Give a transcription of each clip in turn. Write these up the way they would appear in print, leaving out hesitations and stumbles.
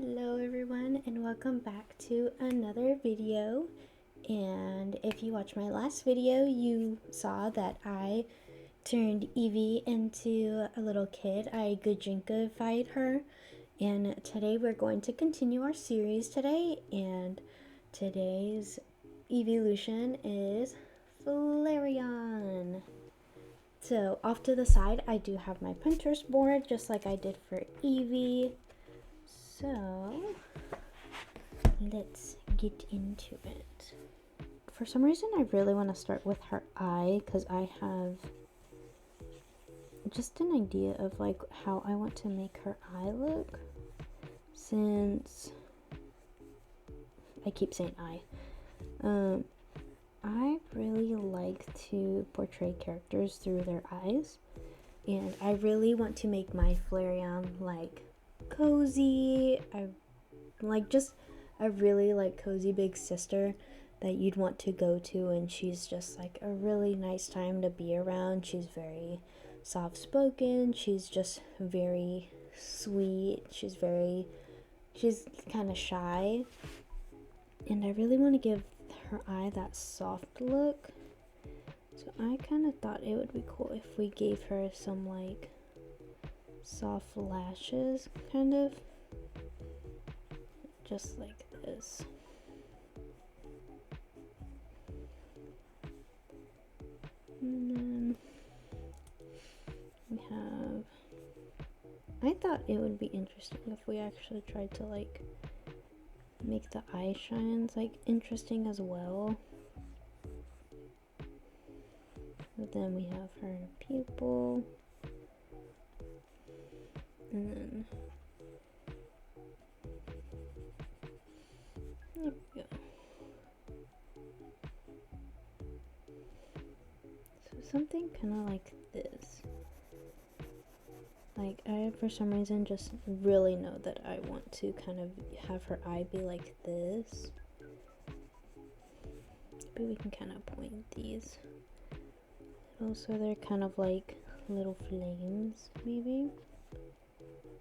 Hello everyone and welcome back to another video. And if you watched my last video, you saw that I turned Evie into a little kid. I gijinka-fied her, and today we're going to continue our series today, and today's eeveelution is Flareon. So off to the side I do have my Pinterest board just like I did for Evie. So let's get into it. For some reason I really want to start with her eye because I have just an idea of like how I want to make her eye look, since I keep saying I really like to portray characters through their eyes, and I really want to make my Flareon like cozy. I really like cozy big sister that you'd want to go to, and she's just like a really nice time to be around. She's very soft spoken, she's just very sweet, she's kind of shy, and I really want to give her eye that soft look. So I kind of thought it would be cool if we gave her some like soft lashes, kind of just like this. And then we have, I thought it would be interesting if we actually tried to like make the eye shines like interesting as well. But then we have her pupil, and then there we go. So something kind of like this. Like I, for some reason, just really know that I want to kind of have her eye be like this. Maybe we can kind of point these. Also, they're kind of like little flames, maybe.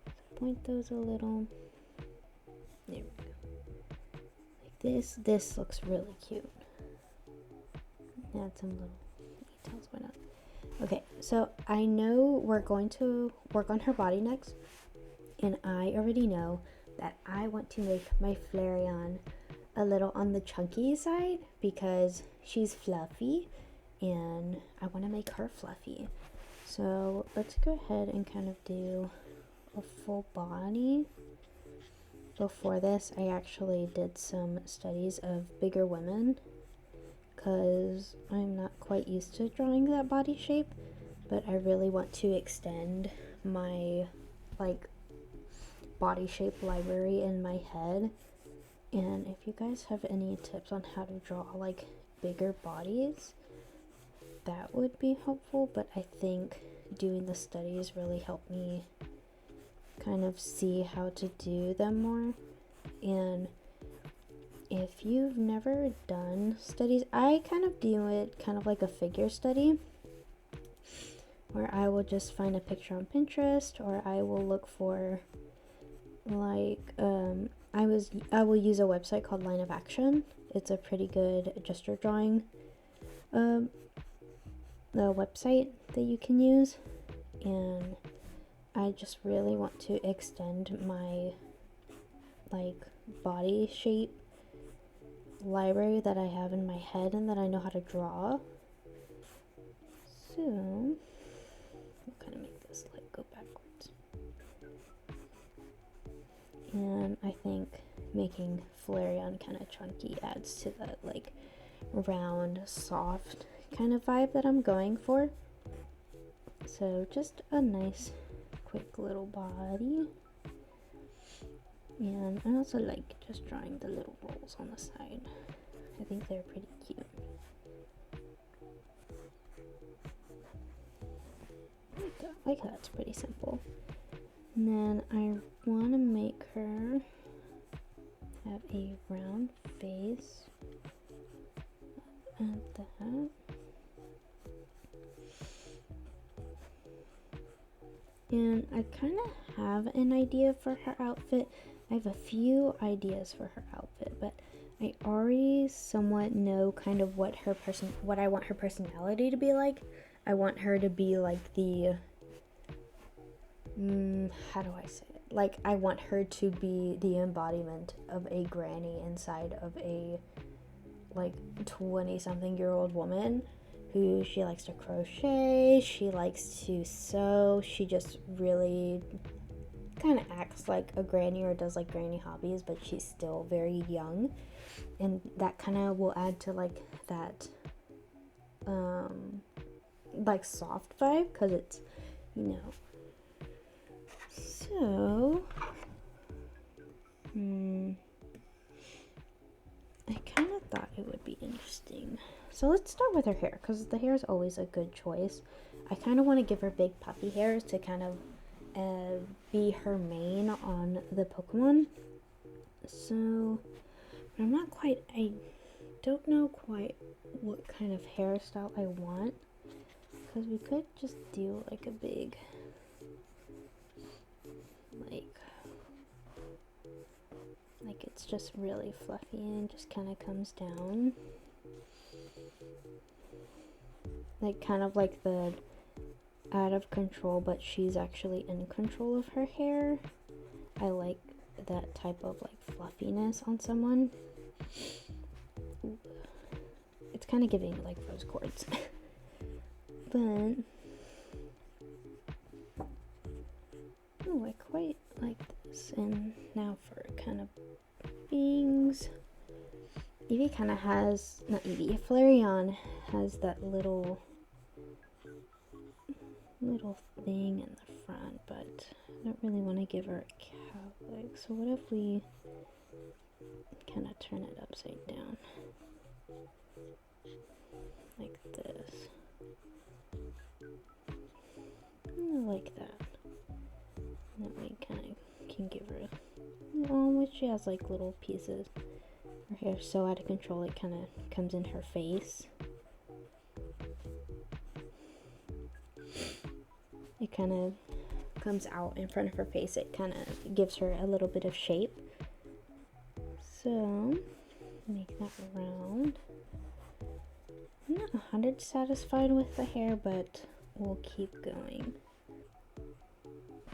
So point those a little. There we go. Like this. This looks really cute. Add some little details. Why not? Okay, so I know we're going to work on her body next, and I already know that I want to make my Flareon a little on the chunky side because she's fluffy and I want to make her fluffy. So let's go ahead and kind of do a full body. Before this, I actually did some studies of bigger women because I'm not quite used to drawing that body shape, but I really want to extend my like body shape library in my head. And if you guys have any tips on how to draw like bigger bodies, that would be helpful. But I think doing the studies really helped me kind of see how to do them more. And if you've never done studies, I kind of do it kind of like a figure study, where I will just find a picture on Pinterest, or I will look for like I will use a website called Line of Action. It's a pretty good gesture drawing the website that you can use, and I just really want to extend my like body shape library that I have in my head and that I know how to draw. So we'll kind of make this like go backwards, and I think making Flareon kind of chunky adds to that like round soft kind of vibe that I'm going for. So just a nice quick little body. And I also like just drawing the little rolls on the side. I think they're pretty cute. Like that's pretty simple. And then I want to make her have a round face and that. And I kind of have an idea for her outfit, I have a few ideas for her outfit, but I already somewhat know kind of what I want her personality to be like. I want her to be like the, how do I say it? Like, I want her to be the embodiment of a granny inside of a, like, 20-something-year-old woman who she likes to crochet, she likes to sew, she just really kind of acts like a granny or does like granny hobbies, but she's still very young, and that kind of will add to like that like soft vibe, because it's, you know. So I kind of thought it would be interesting. So let's start with her hair, because the hair is always a good choice. I kind of want to give her big puffy hairs to kind of be her mane on the Pokemon. So I'm not quite, I don't know quite what kind of hairstyle I want, because we could just do like a big, like it's just really fluffy and just kind of comes down. Like kind of like the out of control, but she's actually in control of her hair. I like that type of like fluffiness on someone. It's kind of giving like rose quartz. But oh, I quite like this. And now for kind of wings. Eevee kind of has, not Eevee, Flareon has that little thing in the front, but I don't really want to give her a cow leg. So what if we kind of turn it upside down like this? Like that. And then we kind of can give her, which she has like little pieces. Her hair's so out of control it kind of comes in her face. It kind of comes out in front of her face. It kind of gives her a little bit of shape. So make that round. I'm not 100% satisfied with the hair, but we'll keep going.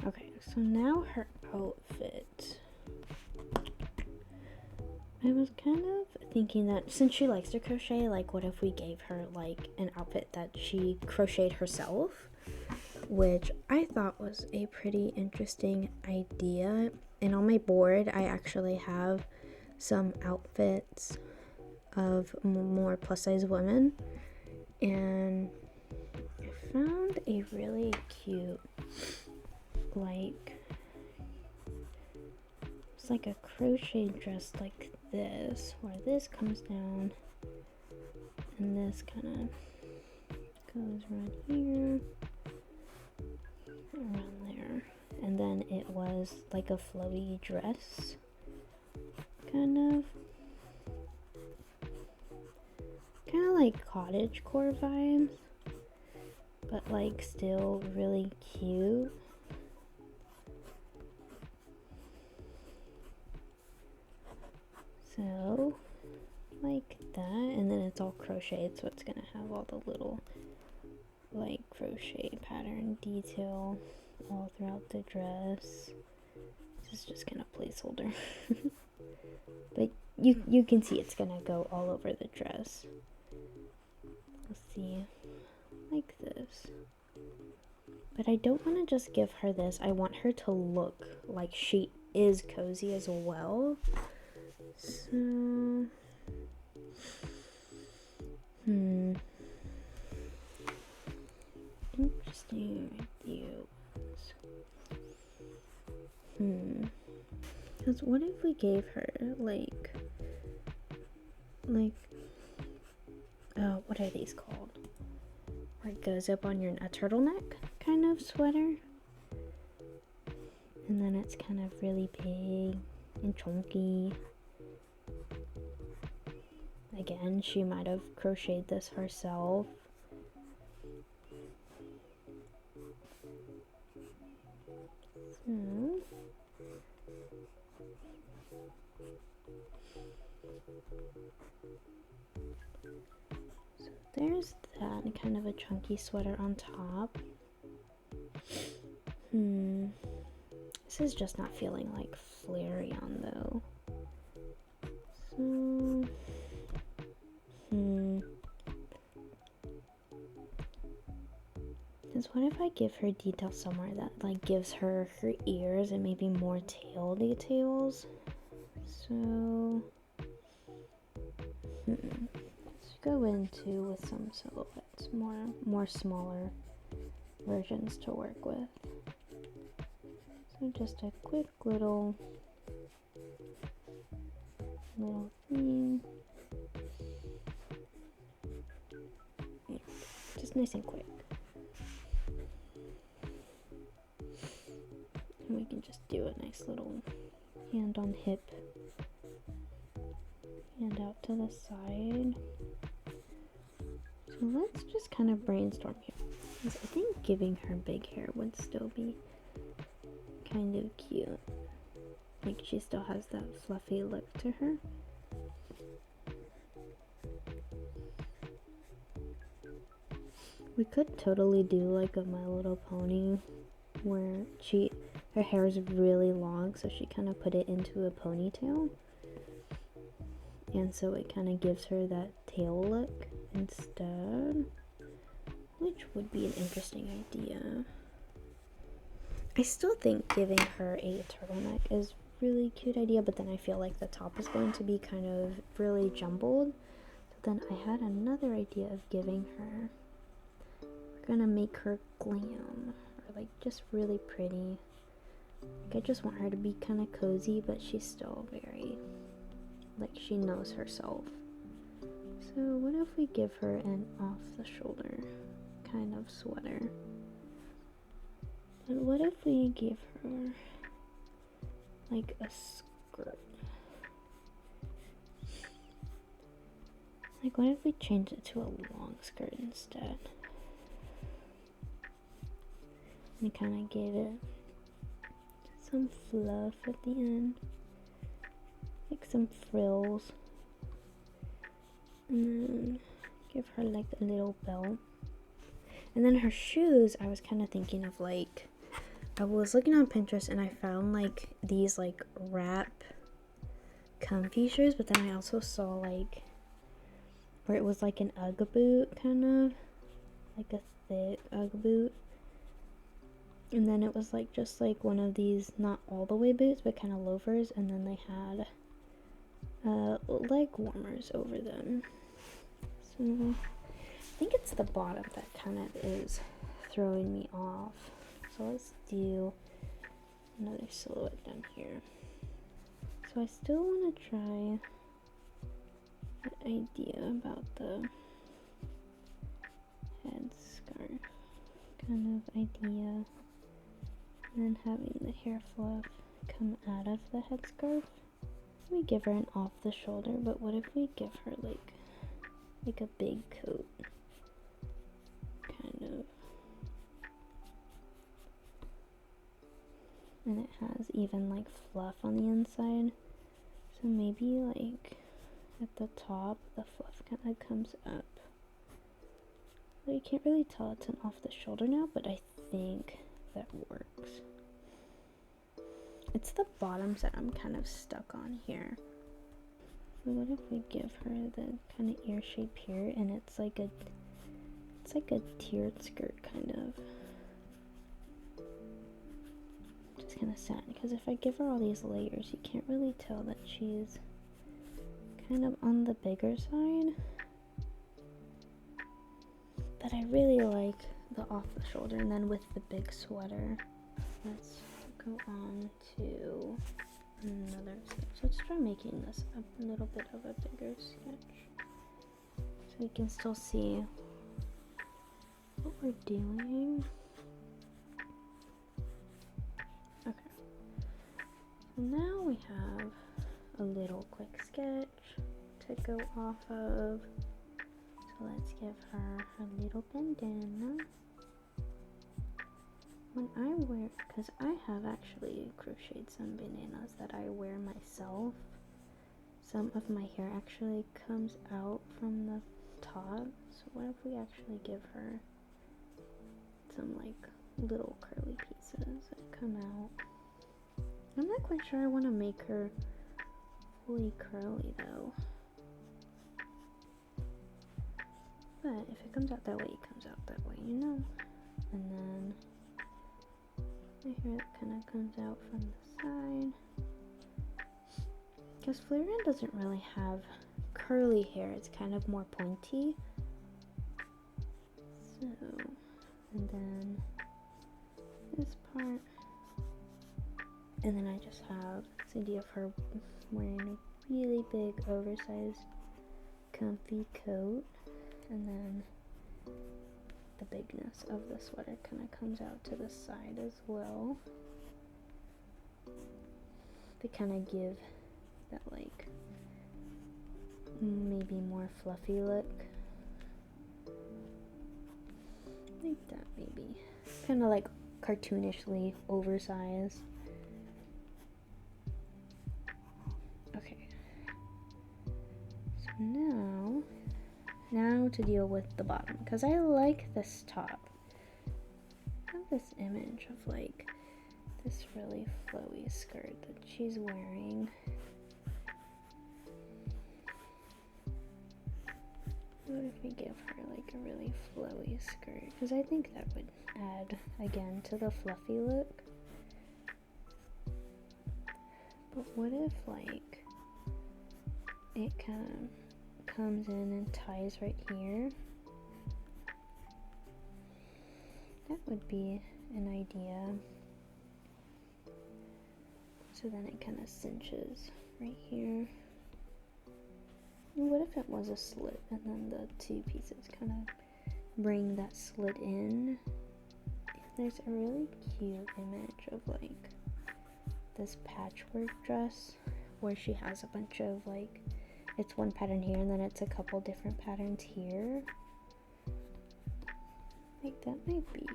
Okay, so now her outfit. I was kind of thinking that since she likes to crochet, like what if we gave her like an outfit that she crocheted herself, which I thought was a pretty interesting idea. And on my board, I actually have some outfits of more plus size women, and I found a really cute, like, it's like a crochet dress like this, where this comes down and this kind of goes right here, around there, and then it was like a flowy dress, kind of like cottagecore vibes, but like still really cute. So like that, and then it's all crocheted, so it's gonna have all the little like crochet pattern detail all throughout the dress. This is just kind of placeholder. But you can see it's gonna go all over the dress. Let's see, like this. But I don't want to just give her this. I want her to look like she is cozy as well. So interesting ideas. Because what if we gave her like what are these called? Where it goes up on a turtleneck kind of sweater, and then it's kind of really big and chunky. Again, she might have crocheted this herself. So there's that, and kind of a chunky sweater on top. This is just not feeling like Flareon though. So, because what if I give her detail somewhere that like gives her ears and maybe more tail details? So, let's go into with some silhouettes, more smaller versions to work with. So just a quick little thing. Yeah, just nice and quick. And we can just do a nice little hand on hip, hand out to the side. So let's just kind of brainstorm here. Because I think giving her big hair would still be kind of cute. Like she still has that fluffy look to her. We could totally do like a My Little Pony where her hair is really long, so she kind of put it into a ponytail. And so it kind of gives her that tail look instead, which would be an interesting idea. I still think giving her a turtleneck is really cute idea, but then I feel like the top is going to be kind of really jumbled. So then I had another idea of giving her, we're gonna make her glam, or like just really pretty. Like I just want her to be kind of cozy, but she's still very, like she knows herself. So what if we give her an off the shoulder kind of sweater? And what if we give her like a skirt? Like what if we change it to a long skirt instead? We kind of gave it some fluff at the end, like some frills, and then give her like a little belt. And then her shoes, I was kind of thinking of like, I was looking on Pinterest and I found like these like wrap comfy shoes, but then I also saw like where it was like an Ugg boot, kind of like a thick Ugg boot, and then it was like just like one of these not all the way boots but kind of loafers, and then they had leg warmers over them. So I think it's the bottom that kind of is throwing me off. So let's do another silhouette down here. So I still want to try an idea about the headscarf kind of idea, and then having the hair fluff come out of the headscarf. We give her an off the shoulder, but what if we give her like a big coat kind of, and it has even like fluff on the inside, so maybe like at the top the fluff kind of comes up. Well, you can't really tell it's an off the shoulder now, but I think that works. It's the bottoms that I'm kind of stuck on here. So what if we give her the kind of ear shape here, and it's like a tiered skirt kind of. Just kind of sad because if I give her all these layers, you can't really tell that she's kind of on the bigger side. But I really like the off the shoulder, and then with the big sweater, let's go on to another sketch. Let's try making this a little bit of a bigger sketch so you can still see what we're doing. Okay, so now we have a little quick sketch to go off of. So let's give her a little bandana. When I wear, because I have actually crocheted some bandanas that I wear myself, some of my hair actually comes out from the top. So what if we actually give her some like little curly pieces that come out? I'm not quite sure I want to make her fully curly though. But if it comes out that way, it comes out that way, you know? And then my hair kind of comes out from the side. Because Flareon doesn't really have curly hair, it's kind of more pointy. So, and then this part. And then I just have this idea of her wearing a really big, oversized, comfy coat. And then the bigness of the sweater kind of comes out to the side as well. They kind of give that like maybe more fluffy look. Like that maybe. Kind of like cartoonishly oversized. Okay. So now to deal with the bottom, because I like this top. I have this image of like this really flowy skirt that she's wearing. What if we give her like a really flowy skirt? Because I think that would add again to the fluffy look. But what if like it kind of comes in and ties right here? That would be an idea. So then it kind of cinches right here. And what if it was a slit and then the two pieces kind of bring that slit in? There's a really cute image of like this patchwork dress where she has a bunch of like, it's one pattern here and then it's a couple different patterns here. Like that might be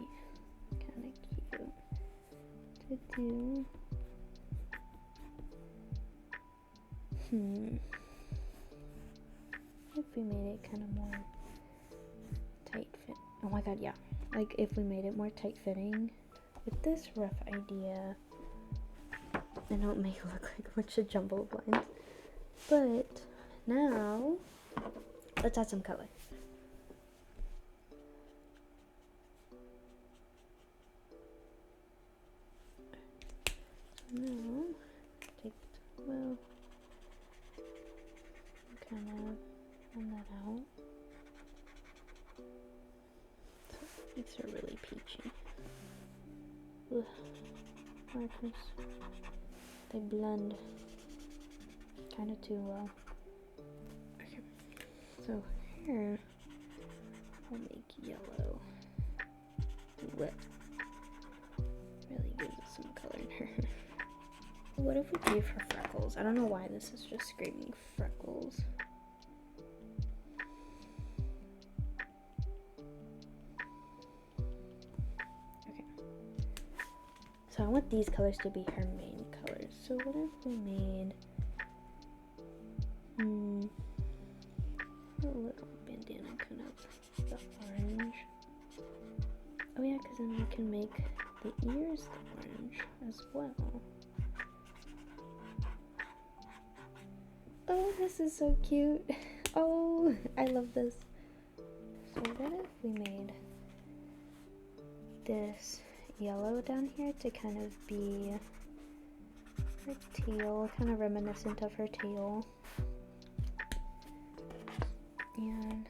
kind of cute to do. If we made it kind of more tight fit. Oh my god, yeah. Like if we made it more tight fitting with this rough idea, I don't make it look like a bunch of jumble of lines. But now let's add some color. So now take well kind of run that out. So it makes her really peachy. Ugh. Markers. They blend kind of too well. Okay. So here I'll make yellow. What? Really gives us some color in her. What if we gave her freckles? I don't know why this is just screaming freckles. Okay. So I want these colors to be her main colors. So what if we made a little bandana kind of the orange? Oh yeah, because then we can make the ears the orange as well. Oh, this is so cute. Oh, I love this. So what if we made this yellow down here to kind of be her tail, kind of reminiscent of her tail. And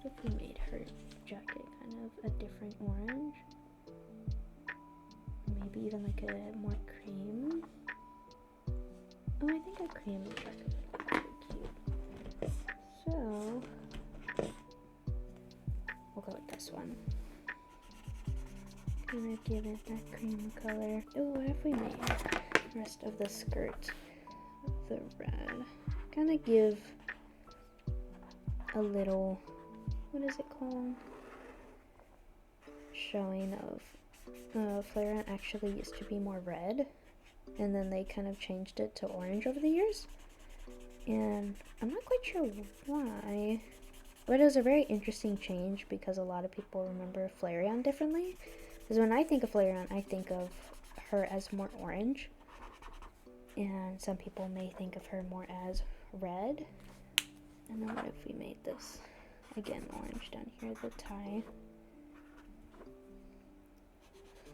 if we made her jacket kind of a different orange, maybe even like a more cream. Oh, I think a cream jacket would be really cute. So we'll go with this one. Gonna give it that cream color. Oh, what if we made the rest of the skirt the red? Kind of give a little, what is it called? Showing of Flareon actually used to be more red, and then they kind of changed it to orange over the years. And I'm not quite sure why, But it was a very interesting change because a lot of people remember Flareon differently. Because when I think of Flareon, I think of her as more orange. And some people may think of her more as red. And then what if we made this, again, orange down here, the tie.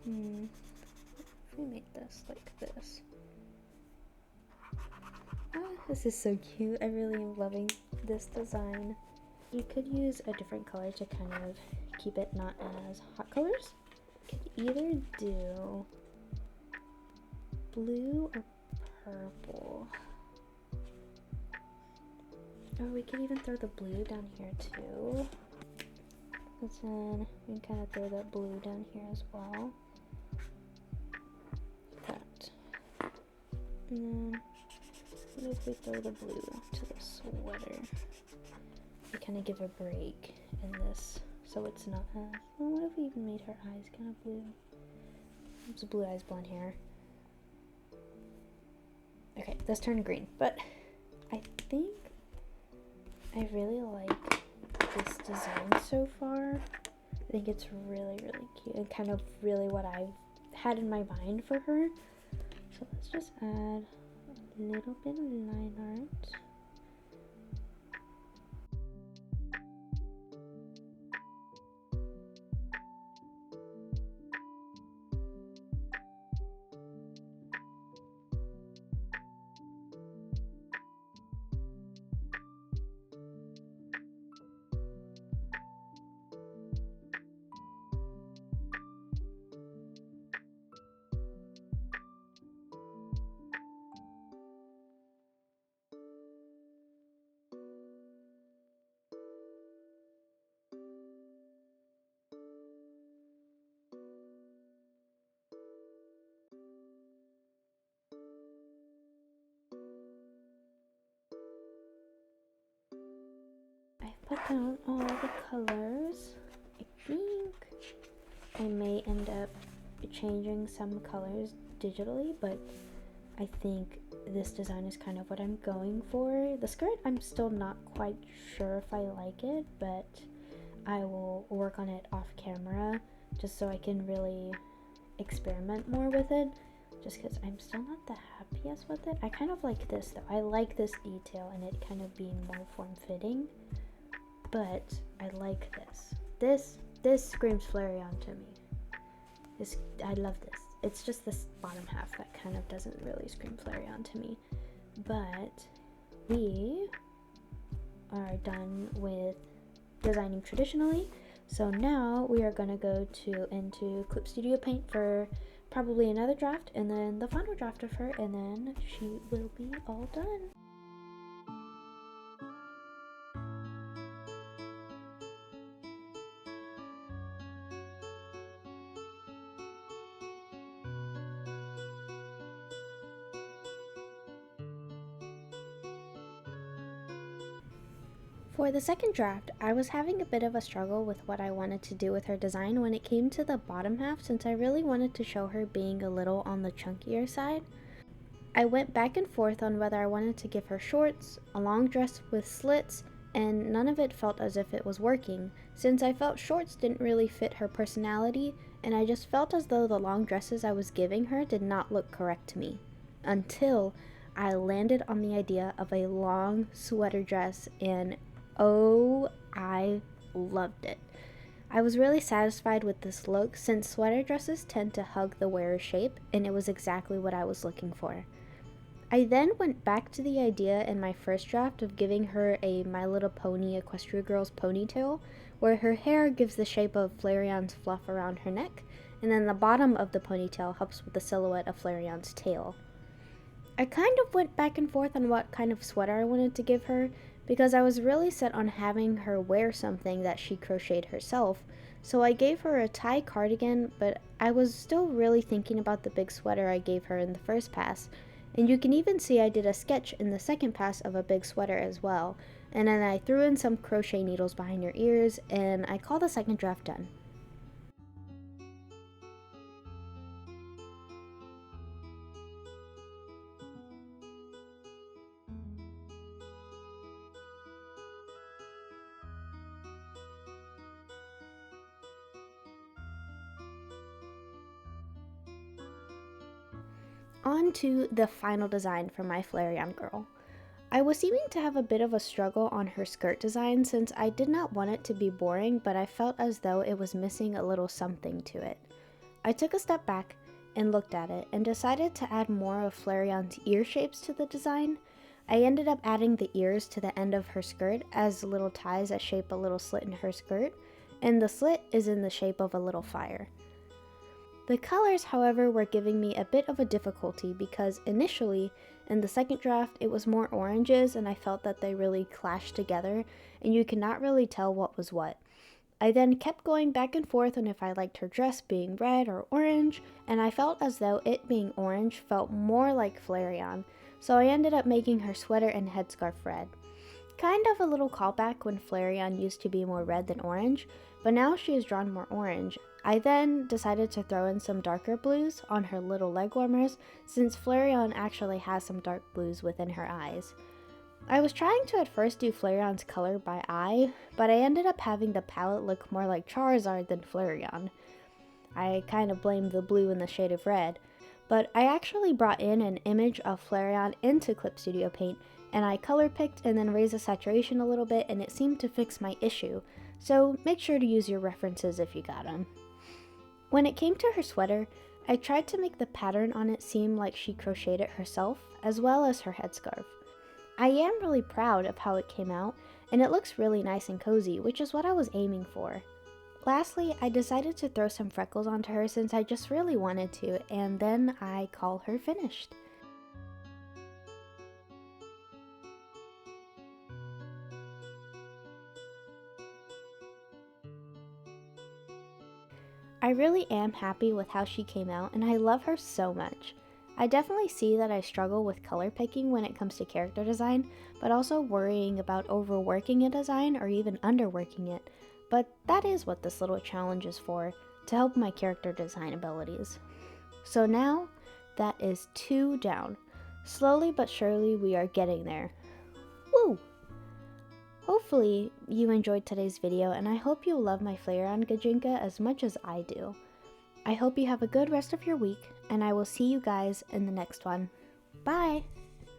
If we made this like this. This is so cute. I really am loving this design. You could use a different color to kind of keep it not as hot colors. You could either do blue or purple. Or we could even throw the blue down here too. And then we can kind of throw that blue down here as well. That. And then what if we throw the blue to the sweater? We kind of give a break in this so it's not as... Well, what if we even made her eyes kind of blue? It's blue eyes, blonde hair. Okay, this turned green, but I think I really like this design so far. I think it's really, really cute and kind of really what I've had in my mind for her. So let's just add a little bit of line art. Put down all the colors. I think I may end up changing some colors digitally, but I think this design is kind of what I'm going for. The skirt, I'm still not quite sure if I like it, but I will work on it off camera just so I can really experiment more with it, just because I'm still not the happiest with it. I kind of like this though. I like this detail and it kind of being more form-fitting. But I like this. This screams Flareon to me. I love this. It's just this bottom half that kind of doesn't really scream Flareon to me. But we are done with designing traditionally. So now we are gonna go into Clip Studio Paint for probably another draft, and then the final draft of her, and then she will be all done. For the second draft, I was having a bit of a struggle with what I wanted to do with her design when it came to the bottom half, since I really wanted to show her being a little on the chunkier side. I went back and forth on whether I wanted to give her shorts, a long dress with slits, and none of it felt as if it was working, since I felt shorts didn't really fit her personality, and I just felt as though the long dresses I was giving her did not look correct to me. Until I landed on the idea of a long sweater dress, and oh, I loved it. I was really satisfied with this look since sweater dresses tend to hug the wearer's shape, and it was exactly what I was looking for. I then went back to the idea in my first draft of giving her a My Little Pony Equestria Girls ponytail, where her hair gives the shape of Flareon's fluff around her neck, and then the bottom of the ponytail helps with the silhouette of Flareon's tail. I kind of went back and forth on what kind of sweater I wanted to give her, because I was really set on having her wear something that she crocheted herself, so I gave her a tie cardigan, but I was still really thinking about the big sweater I gave her in the first pass, and you can even see I did a sketch in the second pass of a big sweater as well, and then I threw in some crochet needles behind her ears, and I call the second draft done. On to the final design for my Flareon girl. I was seeming to have a bit of a struggle on her skirt design since I did not want it to be boring, but I felt as though it was missing a little something to it. I took a step back and looked at it and decided to add more of Flareon's ear shapes to the design. I ended up adding the ears to the end of her skirt as little ties that shape a little slit in her skirt, and the slit is in the shape of a little fire. The colors, however, were giving me a bit of a difficulty because initially, in the second draft, it was more oranges and I felt that they really clashed together and you could not really tell what was what. I then kept going back and forth on if I liked her dress being red or orange, and I felt as though it being orange felt more like Flareon, so I ended up making her sweater and headscarf red. Kind of a little callback when Flareon used to be more red than orange, but now she is drawn more orange. I then decided to throw in some darker blues on her little leg warmers since Flareon actually has some dark blues within her eyes. I was trying to at first do Flareon's color by eye, but I ended up having the palette look more like Charizard than Flareon. I kind of blamed the blue in the shade of red, but I actually brought in an image of Flareon into Clip Studio Paint and I color picked and then raised the saturation a little bit and it seemed to fix my issue, so make sure to use your references if you got them. When it came to her sweater, I tried to make the pattern on it seem like she crocheted it herself, as well as her headscarf. I am really proud of how it came out, and it looks really nice and cozy, which is what I was aiming for. Lastly, I decided to throw some freckles onto her since I just really wanted to, and then I call her finished. I really am happy with how she came out, and I love her so much. I definitely see that I struggle with color picking when it comes to character design, but also worrying about overworking a design or even underworking it. But that is what this little challenge is for, to help my character design abilities. So now, that is 2 down. Slowly but surely we are getting there. Woo! Hopefully you enjoyed today's video, and I hope you love my Flareon gijinka as much as I do. I hope you have a good rest of your week, and I will see you guys in the next one. Bye!